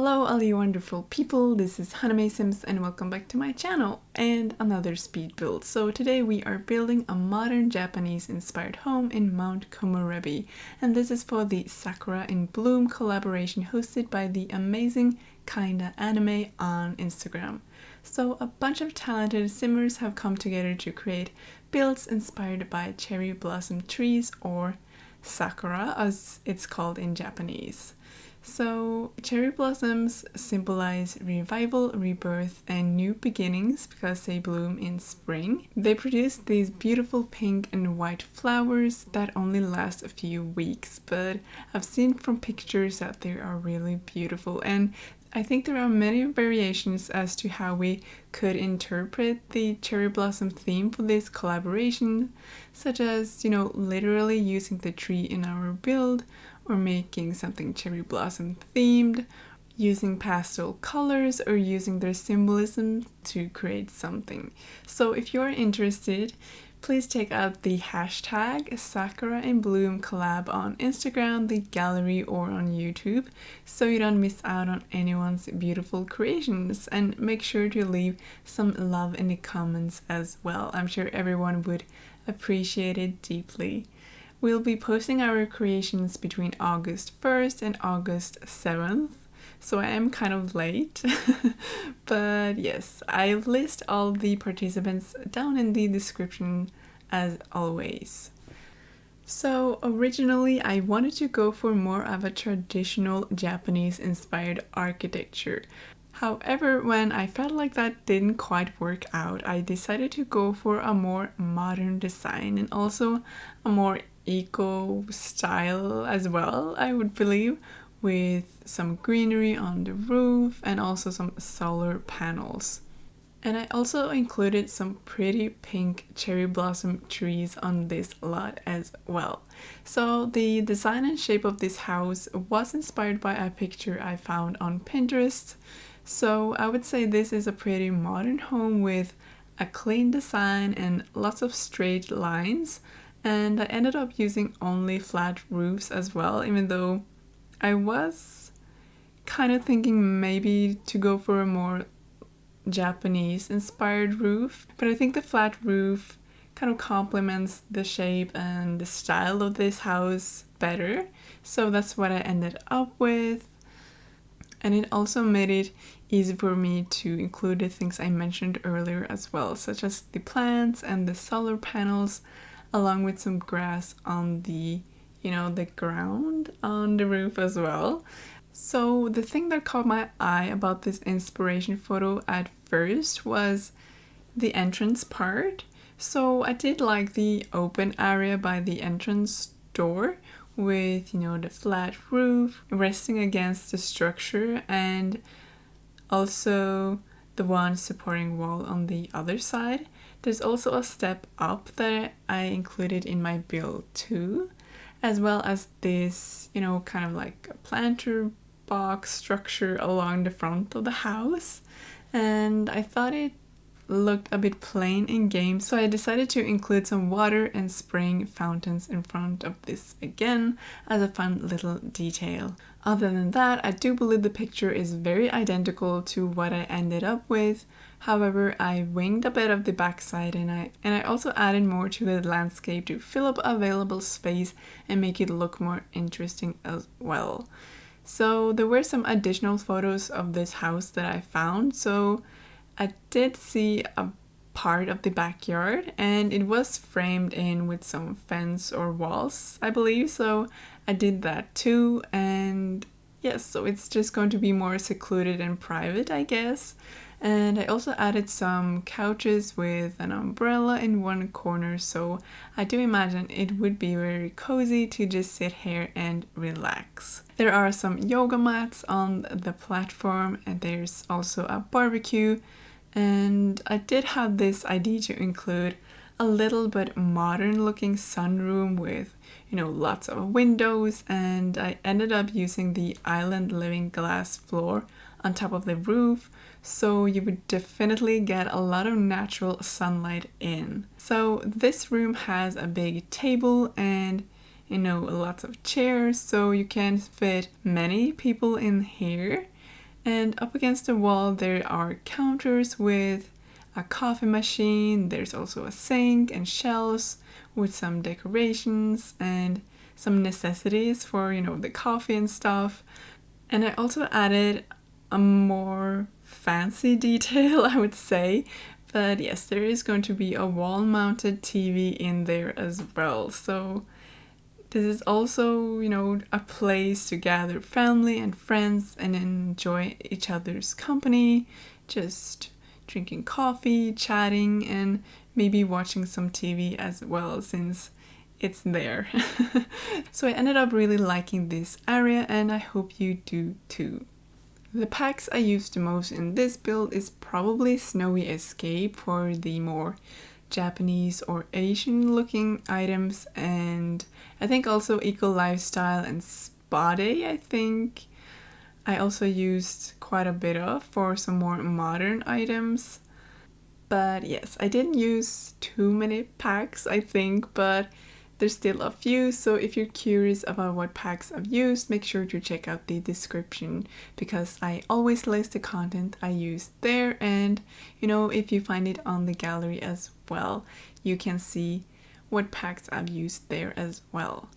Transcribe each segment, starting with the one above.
Hello all you wonderful people, this is honeymaysims and welcome back to my channel and another speed build. So today we are building a modern Japanese inspired home in Mount Komorebi, and this is for the Sakura in Bloom collaboration hosted by the amazing Kinda Anime on Instagram. So a bunch of talented simmers have come together to create builds inspired by cherry blossom trees, or sakura as it's called in Japanese. So cherry blossoms symbolize revival, rebirth, and new beginnings because they bloom in spring. They produce these beautiful pink and white flowers that only last a few weeks, but I've seen from pictures that they are really beautiful, and I think there are many variations as to how we could interpret the cherry blossom theme for this collaboration, such as, literally using the tree in our build, or making something cherry blossom themed, using pastel colors, or using their symbolism to create something. So if you're interested, please check out the hashtag Sakura in Bloom collab on Instagram, the gallery, or on YouTube, so you don't miss out on anyone's beautiful creations. And make sure to leave some love in the comments as well. I'm sure everyone would appreciate it deeply. We'll be posting our creations between August 1st and August 7th, so I am kind of late. But yes, I'll list all the participants down in the description as always. So originally I wanted to go for more of a traditional Japanese inspired architecture. However, when I felt like that didn't quite work out, I decided to go for a more modern design and also a more eco style as well, I would believe, with some greenery on the roof and also some solar panels. And I also included some pretty pink cherry blossom trees on this lot as well. So the design and shape of this house was inspired by a picture I found on Pinterest. So I would say this is a pretty modern home with a clean design and lots of straight lines. And I ended up using only flat roofs as well, even though I was kind of thinking maybe to go for a more Japanese inspired roof. But I think the flat roof kind of complements the shape and the style of this house better. So that's what I ended up with. And it also made it easy for me to include the things I mentioned earlier as well, such as the plants and the solar panels, along with some grass on the, the ground on the roof as well. So the thing that caught my eye about this inspiration photo at first was the entrance part. So I did like the open area by the entrance door with, the flat roof resting against the structure, and also the one supporting wall on the other side. There's also a step up that I included in my build too, as well as this, kind of like a planter box structure along the front of the house. And I thought it looked a bit plain in game, so I decided to include some water and spring fountains in front of this again as a fun little detail. Other than that, I do believe the picture is very identical to what I ended up with. However, I winged a bit of the backside, and I also added more to the landscape to fill up available space and make it look more interesting as well. So there were some additional photos of this house that I found. So I did see a part of the backyard, and it was framed in with some fence or walls, I believe, so I did that too. And yes, so it's just going to be more secluded and private, I guess. And I also added some couches with an umbrella in one corner, so I do imagine it would be very cozy to just sit here and relax. There are some yoga mats on the platform, and there's also a barbecue. And I did have this idea to include a little bit modern looking sunroom with, lots of windows, and I ended up using the island living glass floor on top of the roof, so you would definitely get a lot of natural sunlight in. So this room has a big table and, lots of chairs, so you can fit many people in here. And up against the wall there are counters with a coffee machine. There's also a sink and shelves with some decorations and some necessities for, you know, the coffee and stuff. And I also added a more fancy detail, I would say. But yes, there is going to be a wall-mounted TV in there as well. So this is also, you know, a place to gather family and friends and enjoy each other's company, just drinking coffee, chatting, and maybe watching some TV as well, since it's there. So I ended up really liking this area, and I hope you do too. The packs I used the most in this build is probably Snowy Escape for the more Japanese or Asian looking items, and I think also Eco Lifestyle and Spa Day, I think I also used quite a bit of for some more modern items. But yes, I didn't use too many packs, I think, but there's still a few, so if you're curious about what packs I've used, make sure to check out the description, because I always list the content I used there, and you know, if you find it on the gallery as well, you can see what packs I've used there as well.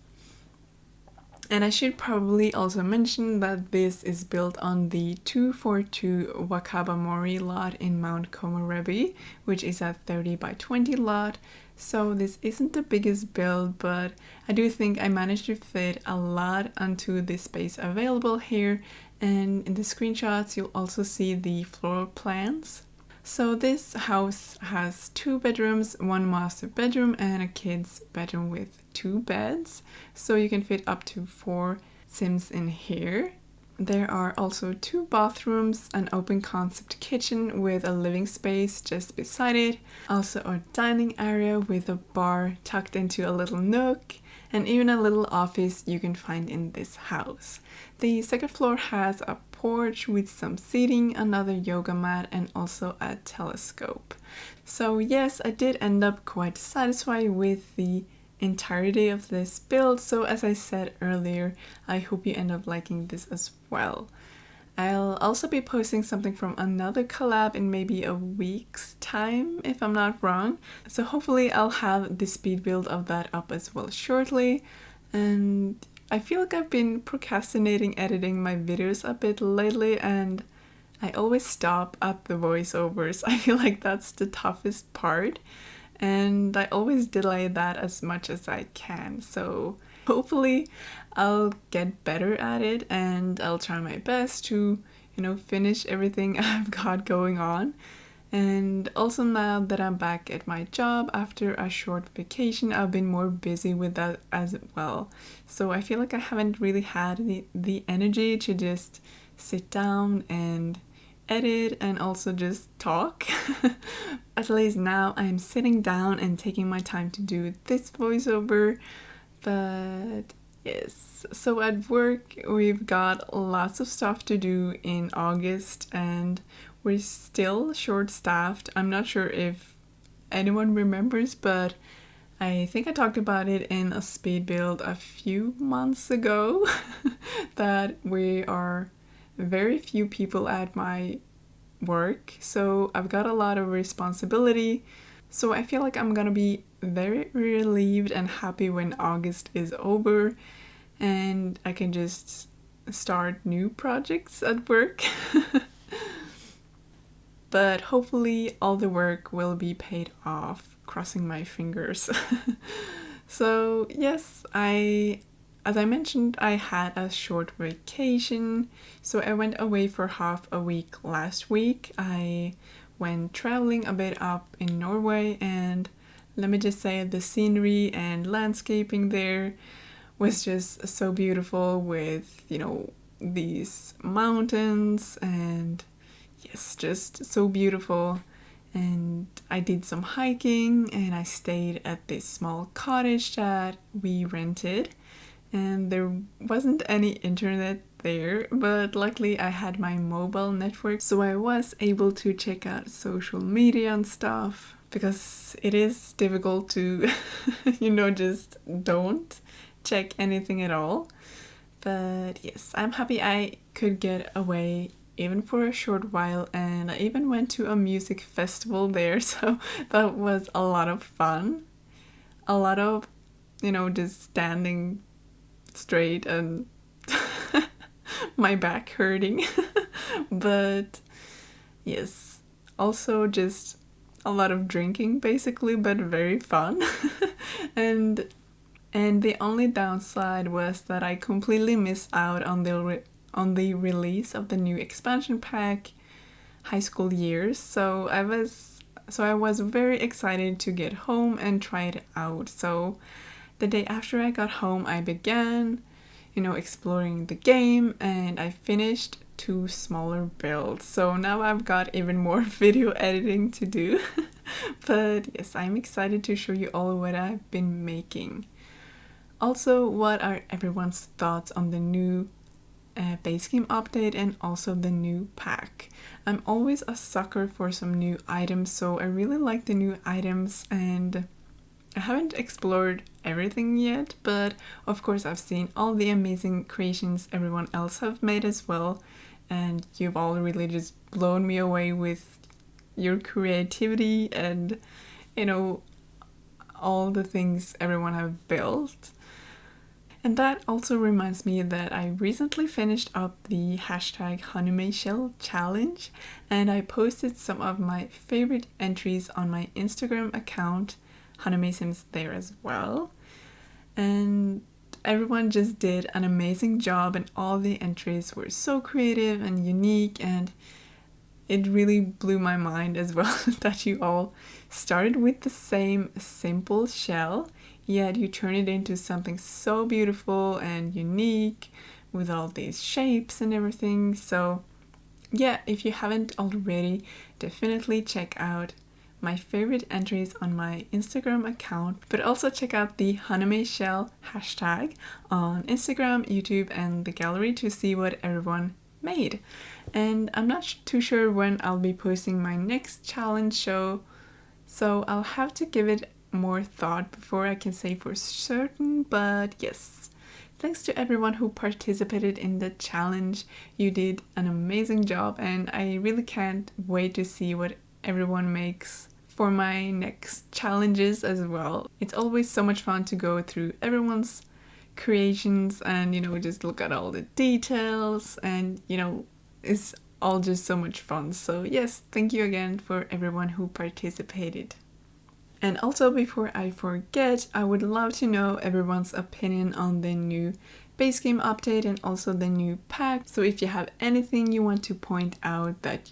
And I should probably also mention that this is built on the 242 Wakabamori lot in Mount Komorebi, which is a 30 by 20 lot. So this isn't the biggest build, but I do think I managed to fit a lot onto the space available here. And in the screenshots, you'll also see the floor plans. So this house has 2 bedrooms, 1 master bedroom and a kid's bedroom with 2 beds. So you can fit up to 4 Sims in here. There are also 2 bathrooms, an open concept kitchen with a living space just beside it, also a dining area with a bar tucked into a little nook, and even a little office you can find in this house. The second floor has a porch with some seating, another yoga mat, and also a telescope. So yes, I did end up quite satisfied with the entirety of this build, so as I said earlier, I hope you end up liking this as well. I'll also be posting something from another collab in maybe a week's time, if I'm not wrong, so hopefully I'll have the speed build of that up as well shortly. And I feel like I've been procrastinating editing my videos a bit lately, and I always stop at the voiceovers. I feel like that's the toughest part, and I always delay that as much as I can, so hopefully I'll get better at it, and I'll try my best to, you know, finish everything I've got going on. And also now that I'm back at my job after a short vacation, I've been more busy with that as well. So I feel like I haven't really had the energy to just sit down and edit and also just talk. At least now I'm sitting down and taking my time to do this voiceover. But yes, so at work we've got lots of stuff to do in August and we're still short-staffed. I'm not sure if anyone remembers, but I think I talked about it in a speed build a few months ago that we are very few people at my work, so I've got a lot of responsibility. So I feel like I'm gonna be very relieved and happy when August is over and I can just start new projects at work. But hopefully all the work will be paid off, crossing my fingers. So yes, as I mentioned, I had a short vacation, so I went away for half a week last week. I went traveling a bit up in Norway, and let me just say the scenery and landscaping there was just so beautiful with, you know, these mountains, and yes, just so beautiful. And I did some hiking and I stayed at this small cottage that we rented, and there wasn't any internet there, but luckily I had my mobile network, so I was able to check out social media and stuff, because it is difficult to you know, just don't check anything at all. But yes, I'm happy I could get away even for a short while, and I even went to a music festival there, so that was a lot of fun. A lot of, just standing straight and my back hurting. But yes, also just a lot of drinking basically, but very fun. and the only downside was that I completely missed out on the release of the new expansion pack, High School Years. So I was very excited to get home and try it out. So the day after I got home, I began, exploring the game, and I finished 2 smaller builds. So now I've got even more video editing to do. But yes, I'm excited to show you all what I've been making. Also, what are everyone's thoughts on the new base game update and also the new pack? I'm always a sucker for some new items, so I really like the new items, and I haven't explored everything yet, but of course I've seen all the amazing creations everyone else have made as well, and you've all really just blown me away with your creativity and, all the things everyone have built. And that also reminds me that I recently finished up the hashtag #honeymayshell challenge, and I posted some of my favorite entries on my Instagram account, honeymaysims, there as well. And everyone just did an amazing job, and all the entries were so creative and unique, and it really blew my mind as well that you all started with the same simple shell, yet you turn it into something so beautiful and unique with all these shapes and everything. So yeah, if you haven't already, definitely check out my favorite entries on my Instagram account, but also check out the honeymayshell hashtag on Instagram, YouTube, and the gallery to see what everyone made. And I'm not too sure when I'll be posting my next challenge show, so I'll have to give it more thought before I can say for certain. But yes, thanks to everyone who participated in the challenge. You did an amazing job, and I really can't wait to see what everyone makes for my next challenges as well. It's always so much fun to go through everyone's creations and, just look at all the details, and, it's all just so much fun. So yes, thank you again for everyone who participated. And also, before I forget, I would love to know everyone's opinion on the new base game update and also the new pack. So if you have anything you want to point out that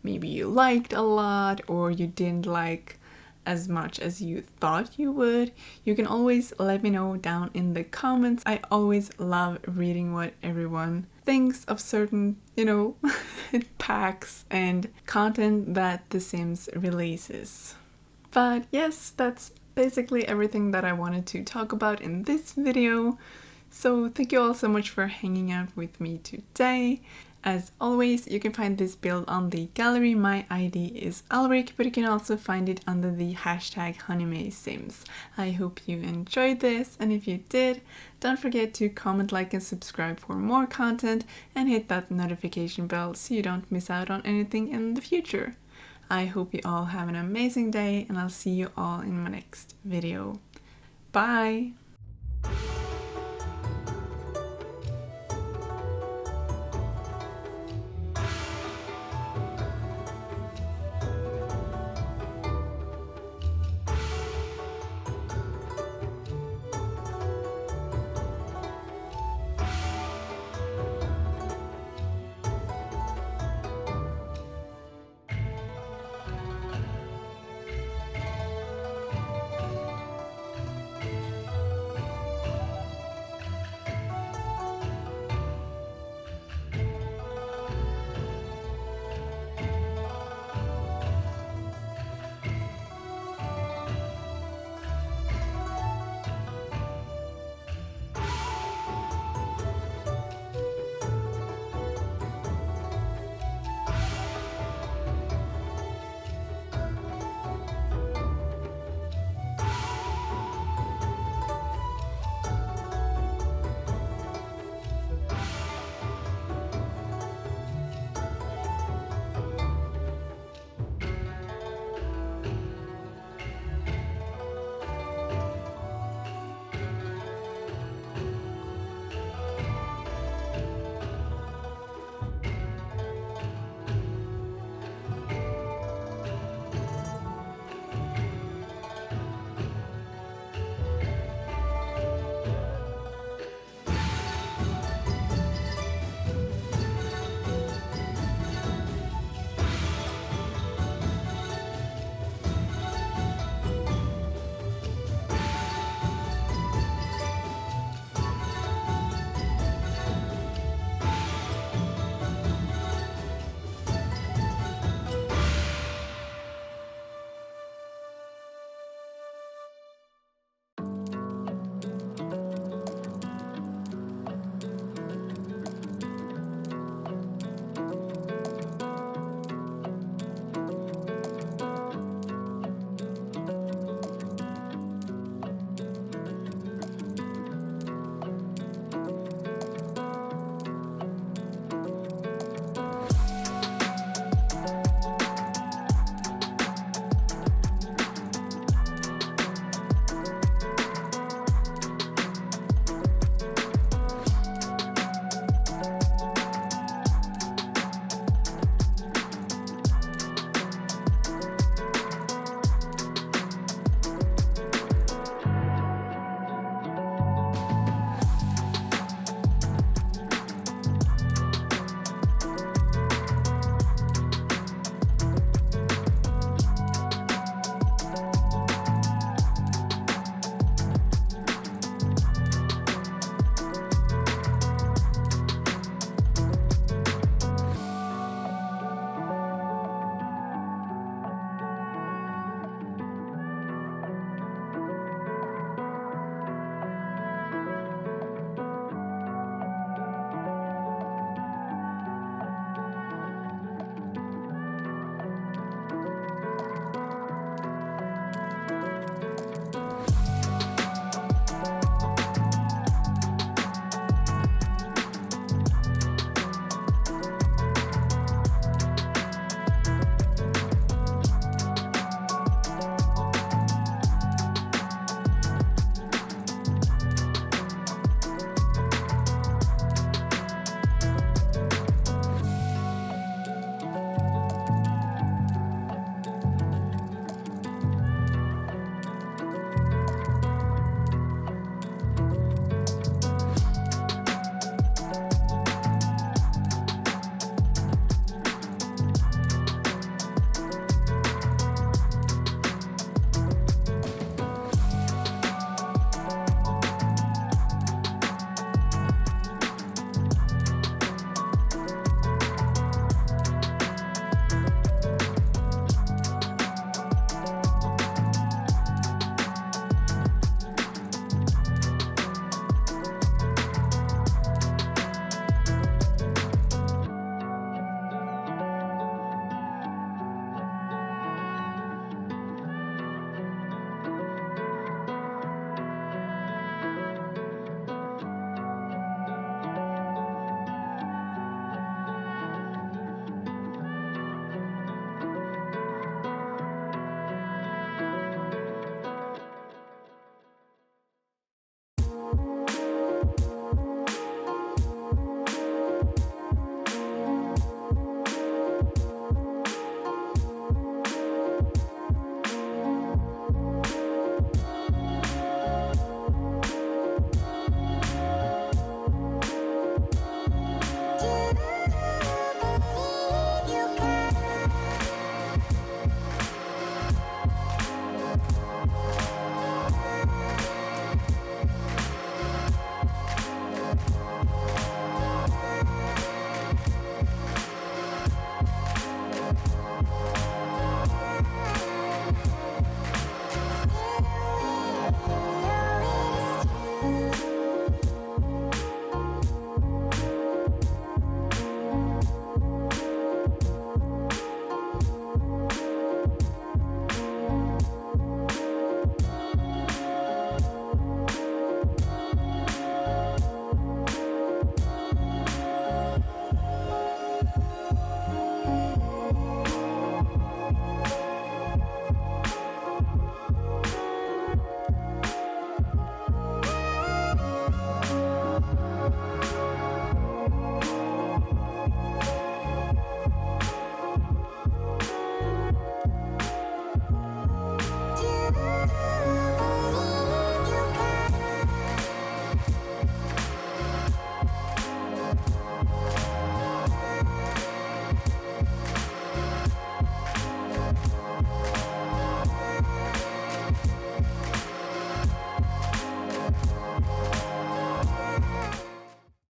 maybe you liked a lot or you didn't like as much as you thought you would, you can always let me know down in the comments. I always love reading what everyone thinks of certain, packs and content that The Sims releases. But yes, that's basically everything that I wanted to talk about in this video. So thank you all so much for hanging out with me today. As always, you can find this build on the gallery. My ID is Owlrick, but you can also find it under the hashtag honeymaysims. I hope you enjoyed this, and if you did, don't forget to comment, like, and subscribe for more content, and hit that notification bell so you don't miss out on anything in the future. I hope you all have an amazing day, and I'll see you all in my next video. Bye!